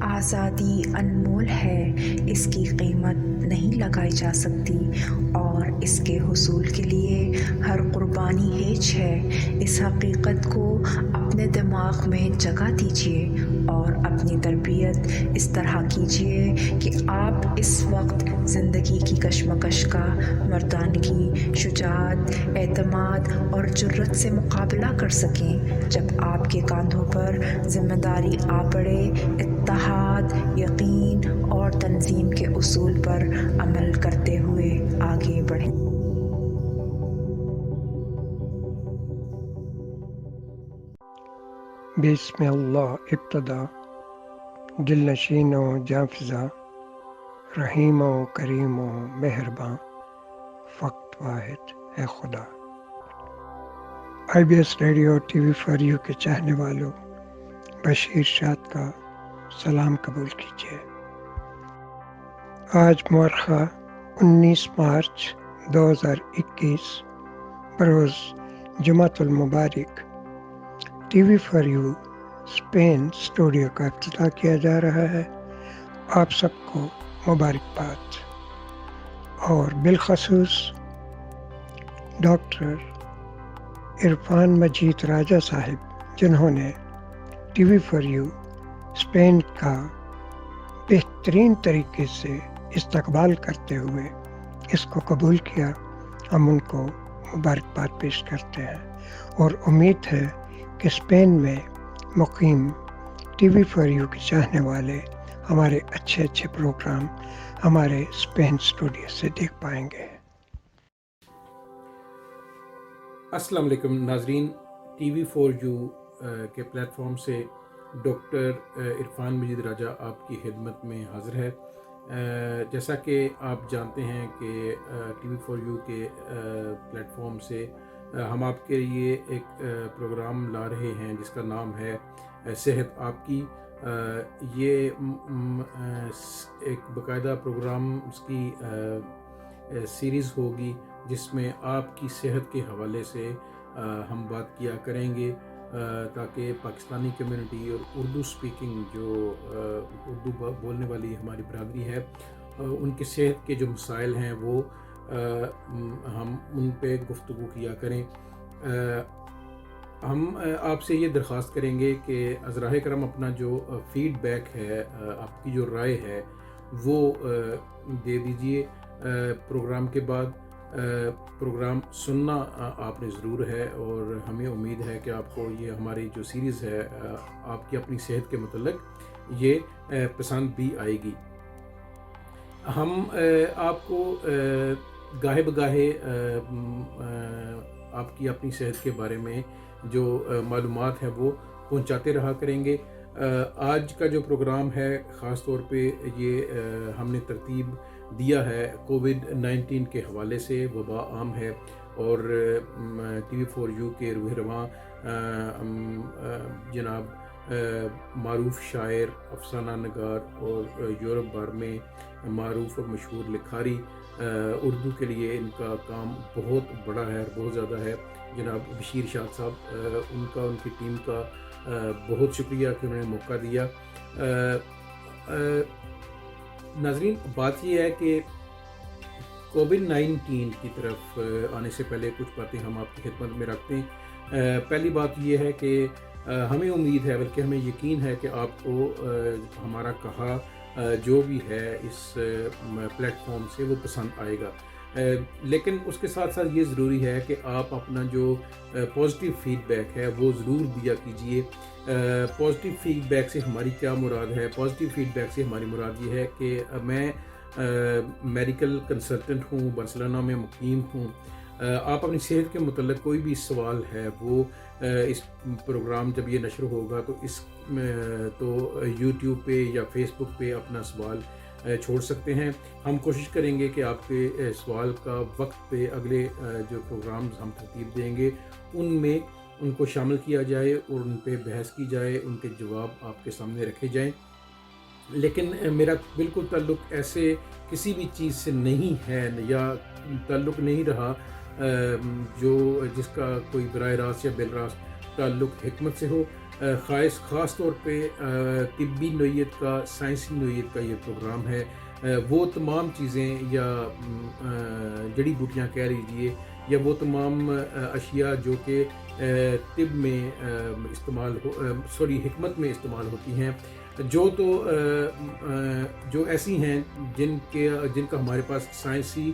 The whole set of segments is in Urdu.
آزادی انمول ہے، اس کی قیمت نہیں لگائی جا سکتی اور اس کے حصول کے لیے ہر قربانی ہیچ ہے۔ اس حقیقت کو اپنے دماغ میں جگہ دیجیے اور اپنی تربیت اس طرح کیجیے کہ آپ اس وقت زندگی کی کشمکش کا مردانگی، شجاعت، اعتماد اور جرأت سے مقابلہ کر سکیں۔ جب آپ کے کاندھوں پر ذمہ داری آ پڑے، اتحاد، یقین اور تنظیم کے اصول پر عمل کرتے ہوئے آگے بڑھیں۔ بسم اللہ ابتدا، دل نشین و جاں فضا، رحیم و کریم و مہرباں، فقط واحد ہے خدا۔ IBS radio T V for you کے چاہنے والوں، بشیر شاد کا سلام قبول کیجیے۔ آج مورخہ 19 مارچ 2021 بروز جمعۃ المبارک TV for you Spain studio کا افتتاح کیا جا رہا ہے۔ آپ سب کو مبارکباد، اور بالخصوص ڈاکٹر عرفان مجید راجہ صاحب، جنہوں نے TV for you Spain کا بہترین طریقے سے استقبال کرتے ہوئے اس کو قبول کیا۔ ہم ان کو مبارکباد پیش کرتے ہیں اور امید ہے کہ اسپین میں مقیم ٹی وی فار یو کے چاہنے والے ہمارے اچھے پروگرام ہمارے اسپین اسٹوڈیو سے دیکھ پائیں گے۔ السلام علیکم ناظرین، ٹی وی فور یو کے پلیٹ فارم سے ڈاکٹر عرفان مجید راجہ آپ کی خدمت میں حاضر ہے۔ جیسا کہ آپ جانتے ہیں کہ ٹی وی فور یو کے پلیٹ فارم سے ہم آپ کے لیے ایک پروگرام لا رہے ہیں جس کا نام ہے صحت آپ کی۔ یہ ایک باقاعدہ پروگرام اس کی سیریز ہوگی جس میں آپ کی صحت کے حوالے سے ہم بات کیا کریں گے، تاکہ پاکستانی کمیونٹی اور اردو سپیکنگ جو اردو بولنے والی ہماری برادری ہے، ان کی صحت کے جو مسائل ہیں وہ ہم ان پہ گفتگو کیا کریں۔ ہم آپ سے یہ درخواست کریں گے کہ عذراء کرم اپنا جو فیڈ بیک ہے، آپ کی جو رائے ہے وہ دے دیجئے۔ پروگرام کے بعد پروگرام سننا آپ نے ضرور ہے، اور ہمیں امید ہے کہ آپ کو یہ ہماری جو سیریز ہے آپ کی اپنی صحت کے متعلق یہ پسند بھی آئے گی۔ ہم آپ کو گاہے بگاہے آپ کی اپنی صحت کے بارے میں جو معلومات ہیں وہ پہنچاتے رہا کریں گے۔ آج کا جو پروگرام ہے خاص طور پہ یہ ہم نے ترتیب دیا ہے کووڈ-19 کے حوالے سے۔ وبا عام ہے اور ٹی وی فور یو کے روح رواں جناب معروف شاعر، افسانہ نگار اور یورپ بھر میں معروف اور مشہور لکھاری، اردو کے لیے ان کا کام بہت بڑا ہے اور بہت زیادہ ہے، جناب بشیر شاد صاحب، ان کی ٹیم کا بہت شکریہ کہ انہوں نے موقع دیا۔ ناظرین، بات یہ ہے کہ کووڈ-19 کی طرف آنے سے پہلے کچھ باتیں ہم آپ کی خدمت میں رکھتے ہیں۔ پہلی بات یہ ہے کہ ہمیں امید ہے، بلکہ ہمیں یقین ہے کہ آپ کو ہمارا کہا جو بھی ہے اس پلیٹ فارم سے وہ پسند آئے گا، لیکن اس کے ساتھ ساتھ یہ ضروری ہے کہ آپ اپنا جو پازیٹیو فیڈ بیک ہے وہ ضرور دیا کیجئے۔ پازیٹیو فیڈ بیک سے ہماری کیا مراد ہے؟ پازیٹیو فیڈ بیک سے ہماری مراد یہ ہے کہ میں میڈیکل کنسلٹنٹ ہوں، برسلونہ میں مقیم ہوں۔ آپ اپنی صحت کے متعلق کوئی بھی سوال ہے وہ اس پروگرام جب یہ نشر ہوگا تو یوٹیوب پہ یا فیس بک پہ اپنا سوال چھوڑ سکتے ہیں۔ ہم کوشش کریں گے کہ آپ کے سوال کا وقت پہ اگلے جو پروگرامز ہم ترتیب دیں گے ان میں ان کو شامل کیا جائے اور ان پہ بحث کی جائے، ان کے جواب آپ کے سامنے رکھے جائیں۔ لیکن میرا بالکل تعلق ایسے کسی بھی چیز سے نہیں ہے یا تعلق نہیں رہا جس کا کوئی براہ راست یا بالراست تعلق حکمت سے ہو۔ خاص طور پہ طبی نوعیت کا، سائنسی نوعیت کا یہ پروگرام ہے۔ وہ تمام چیزیں یا جڑی بوٹیاں کہہ لیجیے، یا وہ تمام اشیاء جو کہ طب میں استعمال حکمت میں استعمال ہوتی ہیں، جو ایسی ہیں جن کا ہمارے پاس سائنسی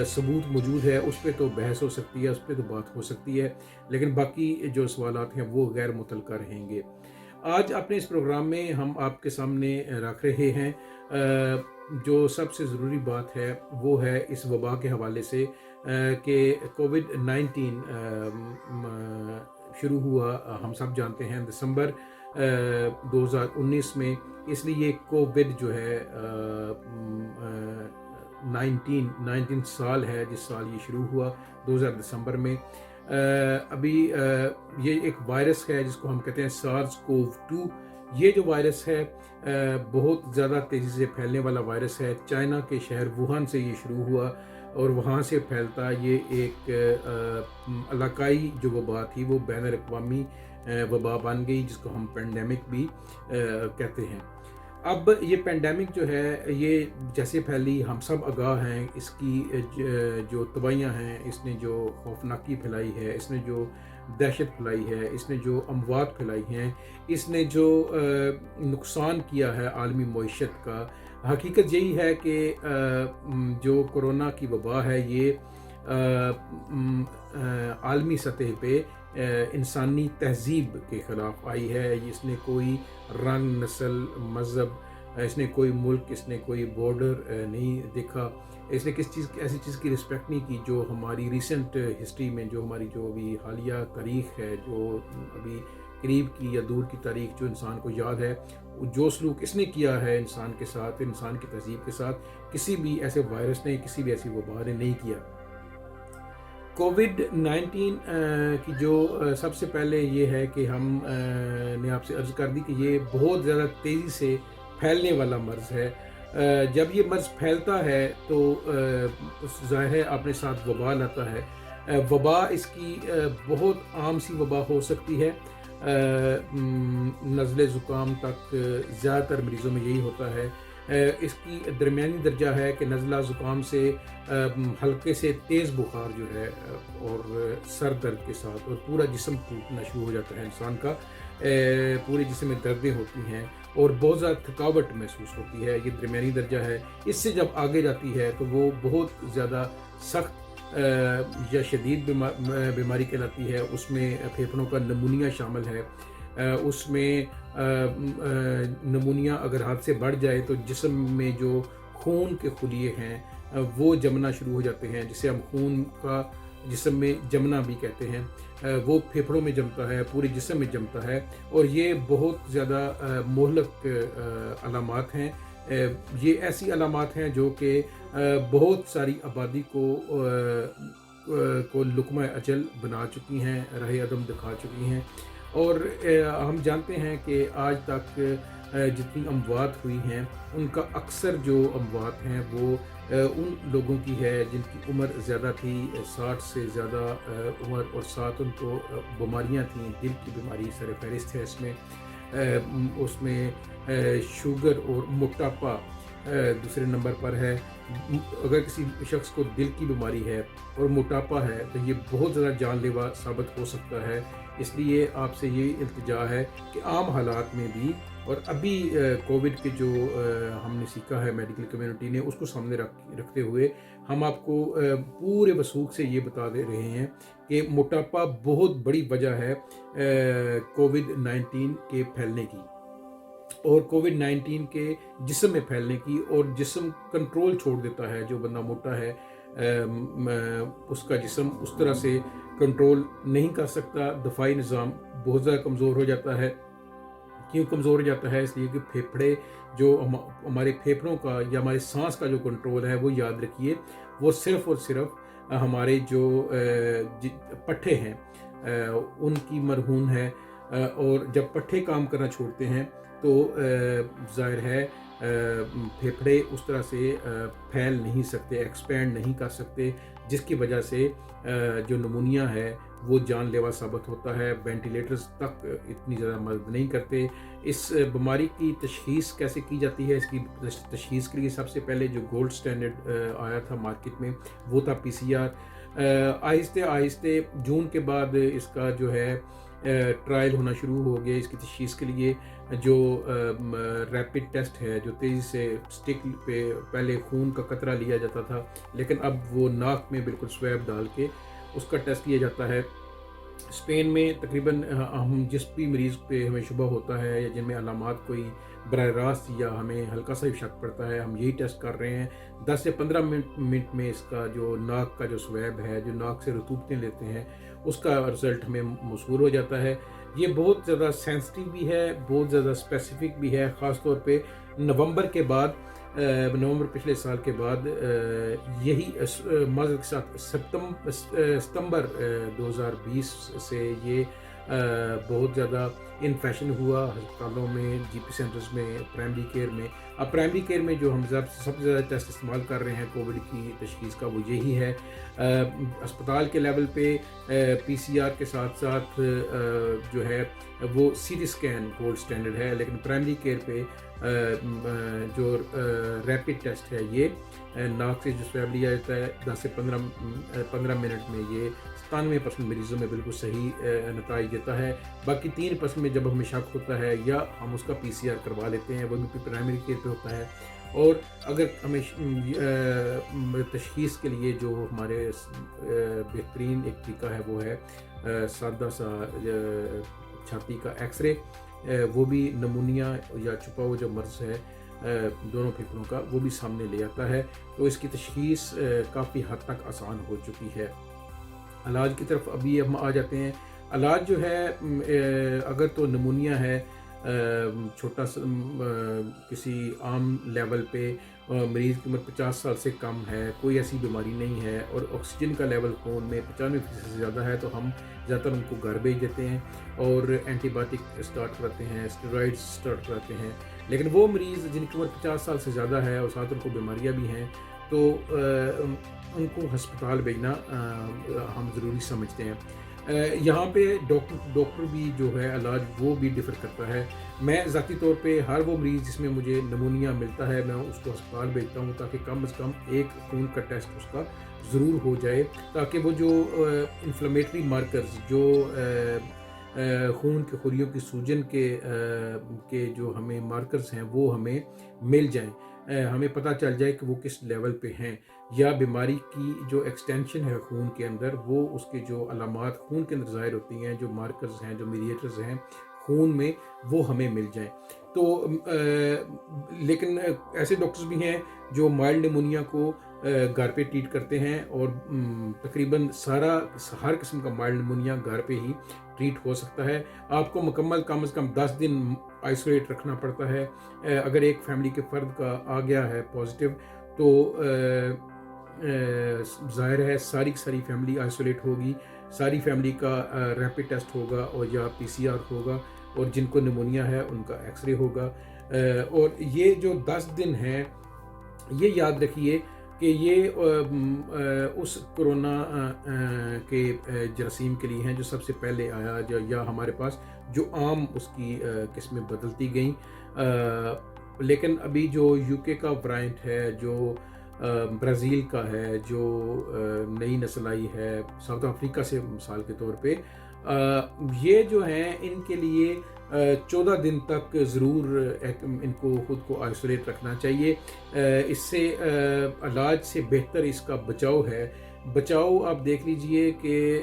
ثبوت موجود ہے، اس پہ تو بحث ہو سکتی ہے، اس پہ تو بات ہو سکتی ہے، لیکن باقی جو سوالات ہیں وہ غیر متعلقہ رہیں گے۔ آج اپنے اس پروگرام میں ہم آپ کے سامنے رکھ رہے ہیں جو سب سے ضروری بات ہے، وہ ہے اس وبا کے حوالے سے کہ کووڈ-19 شروع ہوا، ہم سب جانتے ہیں دسمبر 2019 میں، اس لیے یہ کووڈ جو ہے 19 سال ہے جس سال یہ شروع ہوا 2000 دسمبر میں۔ ابھی یہ ایک وائرس ہے جس کو ہم کہتے ہیں SARS-CoV-2۔ یہ جو وائرس ہے بہت زیادہ تیزی سے پھیلنے والا وائرس ہے۔ چائنا کے شہر ووہان سے یہ شروع ہوا اور وہاں سے پھیلتا یہ ایک علاقائی جو وبا تھی وہ بین الاقوامی وبا بن گئی، جس کو ہم پینڈیمک بھی کہتے ہیں۔ اب یہ پینڈیمک جو ہے یہ جیسے پھیلی ہم سب آگاہ ہیں، اس کی جو تباہیاں ہیں، اس نے جو خوفناکی پھیلائی ہے، اس نے جو دہشت پھیلائی ہے، اس نے جو اموات پھیلائی ہیں، اس نے جو نقصان کیا ہے عالمی معیشت کا، حقیقت یہی ہے کہ جو کرونا کی وبا ہے یہ عالمی سطح پہ انسانی تہذیب کے خلاف آئی ہے۔ اس نے کوئی رنگ، نسل، مذہب، اس نے کوئی ملک، اس نے کوئی بارڈر نہیں دیکھا، اس نے ایسی چیز کی رسپیکٹ نہیں کی جو ہماری ریسنٹ ہسٹری میں، جو ہماری جو ابھی حالیہ تاریخ ہے، جو ابھی قریب کی یا دور کی تاریخ جو انسان کو یاد ہے، جو سلوک اس نے کیا ہے انسان کے ساتھ، انسان کی تہذیب کے ساتھ، کسی بھی ایسے وائرس نے، کسی بھی ایسی وبا نے نہیں کیا۔ کووڈ-19 کی جو سب سے پہلے یہ ہے کہ ہم نے آپ سے عرض کر دی کہ یہ بہت زیادہ تیزی سے پھیلنے والا مرض ہے۔ جب یہ مرض پھیلتا ہے تو ظاہر ہے اپنے ساتھ وبا لاتا ہے۔ وبا اس کی بہت عام سی وبا ہو سکتی ہے، نزلے زکام تک زیادہ تر مریضوں میں یہی ہوتا ہے۔ اس کی درمیانی درجہ ہے کہ نزلہ زکام سے ہلکے سے تیز بخار جو ہے اور سر درد کے ساتھ، اور پورا جسم ٹوٹنا شروع ہو جاتا ہے انسان کا، پورے جسم میں دردیں ہوتی ہیں اور بہت زیادہ تھکاوٹ محسوس ہوتی ہے، یہ درمیانی درجہ ہے۔ اس سے جب آگے جاتی ہے تو وہ بہت زیادہ سخت یا شدید بیماری کہلاتی ہے۔ اس میں پھیپھڑوں کا نمونیا شامل ہے۔ اس میں نمونیا اگر حد سے بڑھ جائے تو جسم میں جو خون کے خلیے ہیں وہ جمنا شروع ہو جاتے ہیں، جسے ہم خون کا جسم میں جمنا بھی کہتے ہیں۔ وہ پھیپھڑوں میں جمتا ہے، پورے جسم میں جمتا ہے، اور یہ بہت زیادہ مہلک علامات ہیں۔ یہ ایسی علامات ہیں جو کہ بہت ساری آبادی کو لقمہ اجل بنا چکی ہیں، راہ عدم دکھا چکی ہیں۔ اور ہم جانتے ہیں کہ آج تک جتنی اموات ہوئی ہیں ان کا اکثر جو اموات ہیں وہ ان لوگوں کی ہے جن کی عمر زیادہ تھی، 60 سے زیادہ عمر، اور ساتھ ان کو بیماریاں تھیں۔ دل کی بیماری سر فہرست ہے اس میں شوگر اور موٹاپا دوسرے نمبر پر ہے۔ اگر کسی شخص کو دل کی بیماری ہے اور موٹاپا ہے تو یہ بہت زیادہ جان لیوا ثابت ہو سکتا ہے۔ اس لیے آپ سے یہ التجا ہے کہ عام حالات میں بھی، اور ابھی کووڈ کے جو ہم نے سیکھا ہے میڈیکل کمیونٹی نے، اس کو سامنے رکھتے ہوئے ہم آپ کو پورے وثوق سے یہ بتا دے رہے ہیں کہ موٹاپا بہت بڑی وجہ ہے کووڈ-19 کے پھیلنے کی، اور کووڈ-19 کے جسم میں پھیلنے کی، اور جسم کنٹرول چھوڑ دیتا ہے۔ جو بندہ موٹا ہے اس کا جسم اس طرح سے کنٹرول نہیں کر سکتا، دفاعی نظام بہت زیادہ کمزور ہو جاتا ہے۔ کیوں کمزور ہو جاتا ہے؟ اس لیے کہ پھیپھڑے، جو ہمارے پھیپھڑوں کا یا ہمارے سانس کا جو کنٹرول ہے، وہ یاد رکھیے وہ صرف اور صرف ہمارے جو پٹھے ہیں ان کی مرہون ہے، اور جب پٹھے کام کرنا چھوڑتے ہیں تو ظاہر ہے پھیپھڑے اس طرح سے پھیل نہیں سکتے، ایکسپینڈ نہیں کر سکتے، جس کی وجہ سے جو نمونیا ہے وہ جان لیوا ثابت ہوتا ہے. وینٹیلیٹرز تک اتنی زیادہ مدد نہیں کرتے. اس بیماری کی تشخیص کیسے کی جاتی ہے؟ اس کی تشخیص کے لیے سب سے پہلے جو گولڈ سٹینڈرڈ آیا تھا مارکیٹ میں وہ تھا PCR. آہستہ آہستہ جون کے بعد اس کا جو ہے ٹرائل ہونا شروع ہو گیا. اس کی تشخیص کے لیے جو ریپڈ ٹیسٹ ہے جو تیزی سے سٹک پہ پہلے خون کا قطرہ لیا جاتا تھا لیکن اب وہ ناک میں بالکل سویب ڈال کے اس کا ٹیسٹ کیا جاتا ہے. اسپین میں تقریباً ہم جس بھی مریض پہ ہمیں شبہ ہوتا ہے یا جن میں علامات کوئی براہ راست یا ہمیں ہلکا سا شک پڑتا ہے ہم یہی ٹیسٹ کر رہے ہیں. 10 سے 15 منٹ میں اس کا جو ناک کا جو سویب ہے جو ناک سے رطوبتیں لیتے ہیں اس کا رزلٹ ہمیں موصول ہو جاتا ہے. یہ بہت زیادہ سینسٹیو بھی ہے, بہت زیادہ اسپیسیفک بھی ہے. خاص طور پہ نومبر کے بعد, نومبر پچھلے سال کے بعد یہی معذرت کے ساتھ ستمبر 2020 سے یہ بہت زیادہ ان فیشن ہوا ہسپتالوں میں, GP سینٹرز میں, پرائمری کیئر میں. اب پرائمری کیئر میں جو ہم سب سے زیادہ ٹیسٹ استعمال کر رہے ہیں کووڈ کی تشخیص کا وہ یہی ہے. اسپتال کے لیول پہ PCR کے ساتھ ساتھ جو ہے وہ CT اسکین گولڈ سٹینڈرڈ ہے, لیکن پرائمری کیئر پہ جو ریپڈ ٹیسٹ ہے یہ ناک سے جو سویب لیا جاتا ہے 10 سے 15 منٹ میں یہ 97% مریضوں میں بالکل صحیح نتائج دیتا ہے. باقی 3% میں جب ہمیں شک ہوتا ہے یا ہم اس کا PCR کروا لیتے ہیں وہ بھی پرائمری کیئر پہ ہوتا ہے. اور اگر ہمیں تشخیص کے لیے جو ہمارے بہترین ایک طریقہ ہے وہ ہے سادہ سا چھاتی کا ایکس رے, وہ بھی نمونیا یا چھپا ہوا جو مرض ہے دونوں پھیپھڑوں کا وہ بھی سامنے لے آتا ہے. تو اس کی تشخیص کافی حد تک آسان ہو چکی ہے. علاج کی طرف ابھی ہم آ جاتے ہیں. علاج جو ہے اگر تو نمونیا ہے چھوٹا سا کسی عام لیول پہ, مریض کی عمر 50 سال سے کم ہے, کوئی ایسی بیماری نہیں ہے اور آکسیجن کا لیول خون میں 95% سے زیادہ ہے تو ہم زیادہ تر ان کو گھر بھیج دیتے ہیں اور اینٹی بایوٹک اسٹارٹ کرتے ہیں, اسٹیرائڈز اسٹارٹ کراتے ہیں. لیکن وہ مریض جن کی عمر 50 سال سے زیادہ ہے اور ساتھ ان کو بیماریاں بھی ہیں تو ان کو ہسپتال بھیجنا ہم ضروری سمجھتے ہیں. یہاں پہ ڈاکٹر بھی جو ہے علاج وہ بھی ڈفر کرتا ہے. میں ذاتی طور پہ ہر وہ مریض جس میں مجھے نمونیا ملتا ہے میں اس کو ہسپتال بھیجتا ہوں تاکہ کم از کم ایک خون کا ٹیسٹ اس کا ضرور ہو جائے, تاکہ وہ جو انفلیمیٹری مارکرز جو خون کے خوریوں کی سوجن کے جو ہمیں مارکرز ہیں وہ ہمیں مل جائیں, ہمیں پتہ چل جائے کہ وہ کس لیول پہ ہیں, یا بیماری کی جو ایکسٹینشن ہے خون کے اندر وہ اس کے جو علامات خون کے اندر ظاہر ہوتی ہیں, جو مارکرز ہیں, جو میڈیٹرز ہیں خون میں وہ ہمیں مل جائیں. تو لیکن ایسے ڈاکٹرز بھی ہیں جو مائلڈ نمونیا کو گھر پہ ٹریٹ کرتے ہیں اور تقریباً ہر قسم کا مائلڈ نمونیا گھر پہ ہی ٹریٹ ہو سکتا ہے. آپ کو مکمل کم از کم 10 دن آئسولیٹ رکھنا پڑتا ہے. اگر ایک فیملی کے فرد کا آ گیا ہے پازیٹیو تو ظاہر ہے ساری کی ساری فیملی آئسولیٹ ہوگی, ساری فیملی کا ریپڈ ٹیسٹ ہوگا اور یا PCR ہوگا, اور جن کو نمونیا ہے ان کا ایکس رے ہوگا. اور یہ جو 10 دن ہیں یہ یاد رکھیے کہ یہ اس کرونا کے جراثیم کے لیے ہیں جو سب سے پہلے آیا یا ہمارے پاس جو عام اس کی قسمیں بدلتی گئیں. لیکن ابھی جو UK کا ویرینٹ ہے, جو برازیل کا ہے, جو نئی نسل آئی ہے ساؤتھ افریقہ سے مثال کے طور پہ, یہ جو ہیں ان کے لیے 14 دن تک ضرور ان کو خود کو آئسولیٹ رکھنا چاہیے. اس سے علاج سے بہتر اس کا بچاؤ ہے. بچاؤ آپ دیکھ لیجئے کہ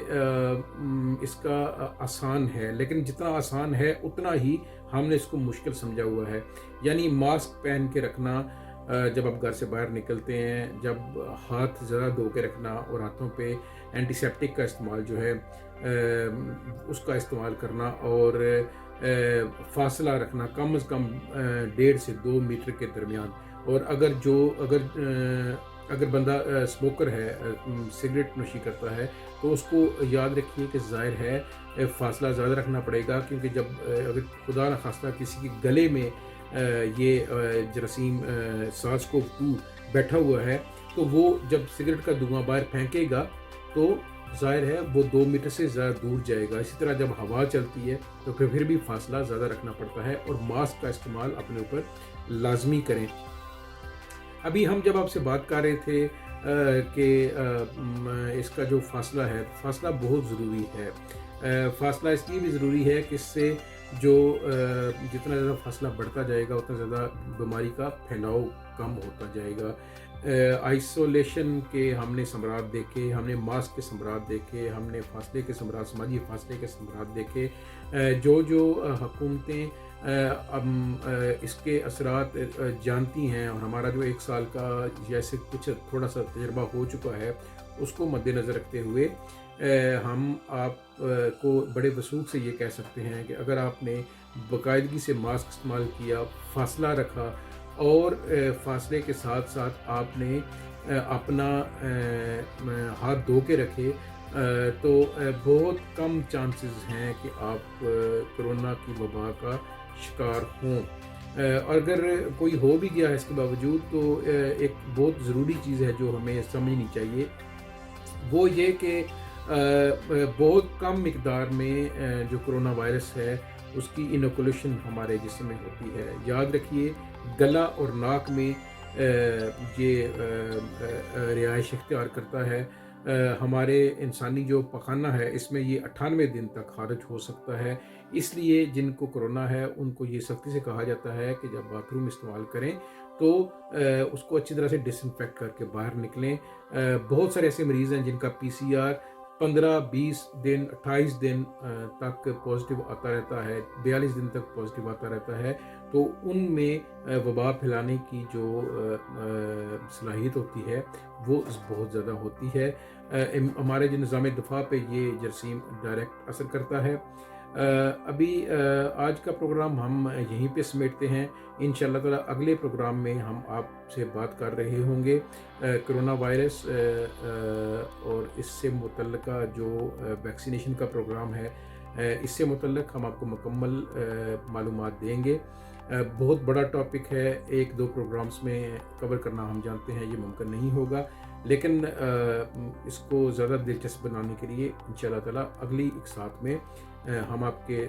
اس کا آسان ہے, لیکن جتنا آسان ہے اتنا ہی ہم نے اس کو مشکل سمجھا ہوا ہے. یعنی ماسک پہن کے رکھنا جب آپ گھر سے باہر نکلتے ہیں, جب ہاتھ زیادہ دھو کے رکھنا اور ہاتھوں پہ اینٹی سیپٹک کا استعمال جو ہے اس کا استعمال کرنا, اور فاصلہ رکھنا کم از کم 1.5 سے 2 میٹر کے درمیان. اور اگر بندہ اسموکر ہے, سگریٹ نوشی کرتا ہے تو اس کو یاد رکھیے کہ ظاہر ہے فاصلہ زیادہ رکھنا پڑے گا, کیونکہ جب اگر خدا نخواستہ کسی کے گلے میں یہ جراثیم SARS-CoV-2 بیٹھا ہوا ہے تو وہ جب سگریٹ کا دھواں باہر پھینکے گا تو ظاہر ہے وہ 2 میٹر سے زیادہ دور جائے گا. اسی طرح جب ہوا چلتی ہے تو پھر بھی فاصلہ زیادہ رکھنا پڑتا ہے, اور ماسک کا استعمال اپنے اوپر لازمی کریں. ابھی ہم جب آپ سے بات کر رہے تھے کہ اس کا جو فاصلہ ہے, فاصلہ بہت ضروری ہے. فاصلہ اس لیے بھی ضروری ہے کہ اس سے جو جتنا زیادہ فاصلہ بڑھتا جائے گا اتنا زیادہ بیماری کا پھیلاؤ کم ہوتا جائے گا. آئسولیشن کے ہم نے ثمرات دیکھے, ہم نے ماسک کے ثمرات دیکھے, ہم نے فاصلے کے ثمرات, سماجی فاصلے کے ثمرات دیکھے. جو حکومتیں اس کے اثرات جانتی ہیں, اور ہمارا جو 1 سال کا جیسے کچھ تھوڑا سا تجربہ ہو چکا ہے اس کو مد نظر رکھتے ہوئے ہم آپ کو بڑے وثوق سے یہ کہہ سکتے ہیں کہ اگر آپ نے باقاعدگی سے ماسک استعمال کیا, فاصلہ رکھا, اور فاصلے کے ساتھ ساتھ آپ نے اپنا ہاتھ دھو کے رکھے, تو بہت کم چانسز ہیں کہ آپ کرونا کی وبا کا شکار ہوں. اور اگر کوئی ہو بھی گیا ہے اس کے باوجود, تو ایک بہت ضروری چیز ہے جو ہمیں سمجھنی چاہیے, وہ یہ کہ بہت کم مقدار میں جو کرونا وائرس ہے اس کی انوکولیشن ہمارے جسم میں ہوتی ہے. یاد رکھیے گلا اور ناک میں یہ رہائش اختیار کرتا ہے. ہمارے انسانی جو پخانہ ہے اس میں یہ 98 دن تک خارج ہو سکتا ہے. اس لیے جن کو کرونا ہے ان کو یہ سختی سے کہا جاتا ہے کہ جب باتھ روم استعمال کریں تو اس کو اچھی طرح سے ڈس انفیکٹ کر کے باہر نکلیں. بہت سارے ایسے مریض ہیں جن کا PCR 15, 20 دن, 28 دن تک پازیٹیو آتا رہتا ہے, 42 دن تک پازیٹیو آتا رہتا ہے. تو ان میں وبا پھیلانے کی جو صلاحیت ہوتی ہے وہ بہت زیادہ ہوتی ہے. ہمارے جو نظام دفاع پہ یہ جراثیم ڈائریکٹ اثر کرتا ہے. ابھی آج کا پروگرام ہم یہیں پہ سمیٹتے ہیں. انشاءاللہ تعالی اگلے پروگرام میں ہم آپ سے بات کر رہے ہوں گے کرونا وائرس اور اس سے متعلقہ جو ویکسینیشن کا پروگرام ہے, اس سے متعلق ہم آپ کو مکمل معلومات دیں گے. بہت بڑا ٹاپک ہے, 1-2 پروگرامز میں کور کرنا ہم جانتے ہیں یہ ممکن نہیں ہوگا, لیکن اس کو زیادہ دلچسپ بنانے کے لیے انشاءاللہ تعالی اگلی ایک ساتھ میں ہم آپ کے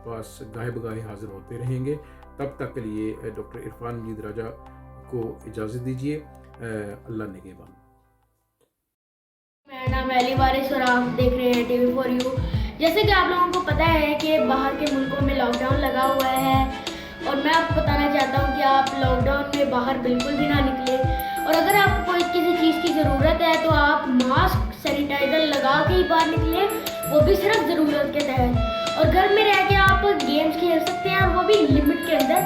پاس گاہے بگاہے حاضر ہوتے رہیں گے. تب تک کے لیے ڈاکٹر عرفان مجید راجہ کو اجازت دیجیے. اللہ نگہبان. میرا نام علی وارث اور آپ دیکھ رہے ہیں TV4U. جیسے کہ آپ لوگوں کو پتہ ہے کہ باہر کے ملکوں میں لاک ڈاؤن لگا ہوا ہے, اور میں آپ کو بتانا چاہتا ہوں کہ آپ لاک ڈاؤن میں باہر بالکل بھی نہ نکلیں, اور اگر آپ کو کسی چیز کی ضرورت ہے تو آپ ماسک سینیٹائزر لگا کے ہی باہر نکلیں, وہ بھی صرف ضرورت کے تحت. اور گھر میں رہ کے آپ گیمز کھیل سکتے ہیں, وہ بھی لمٹ کے اندر.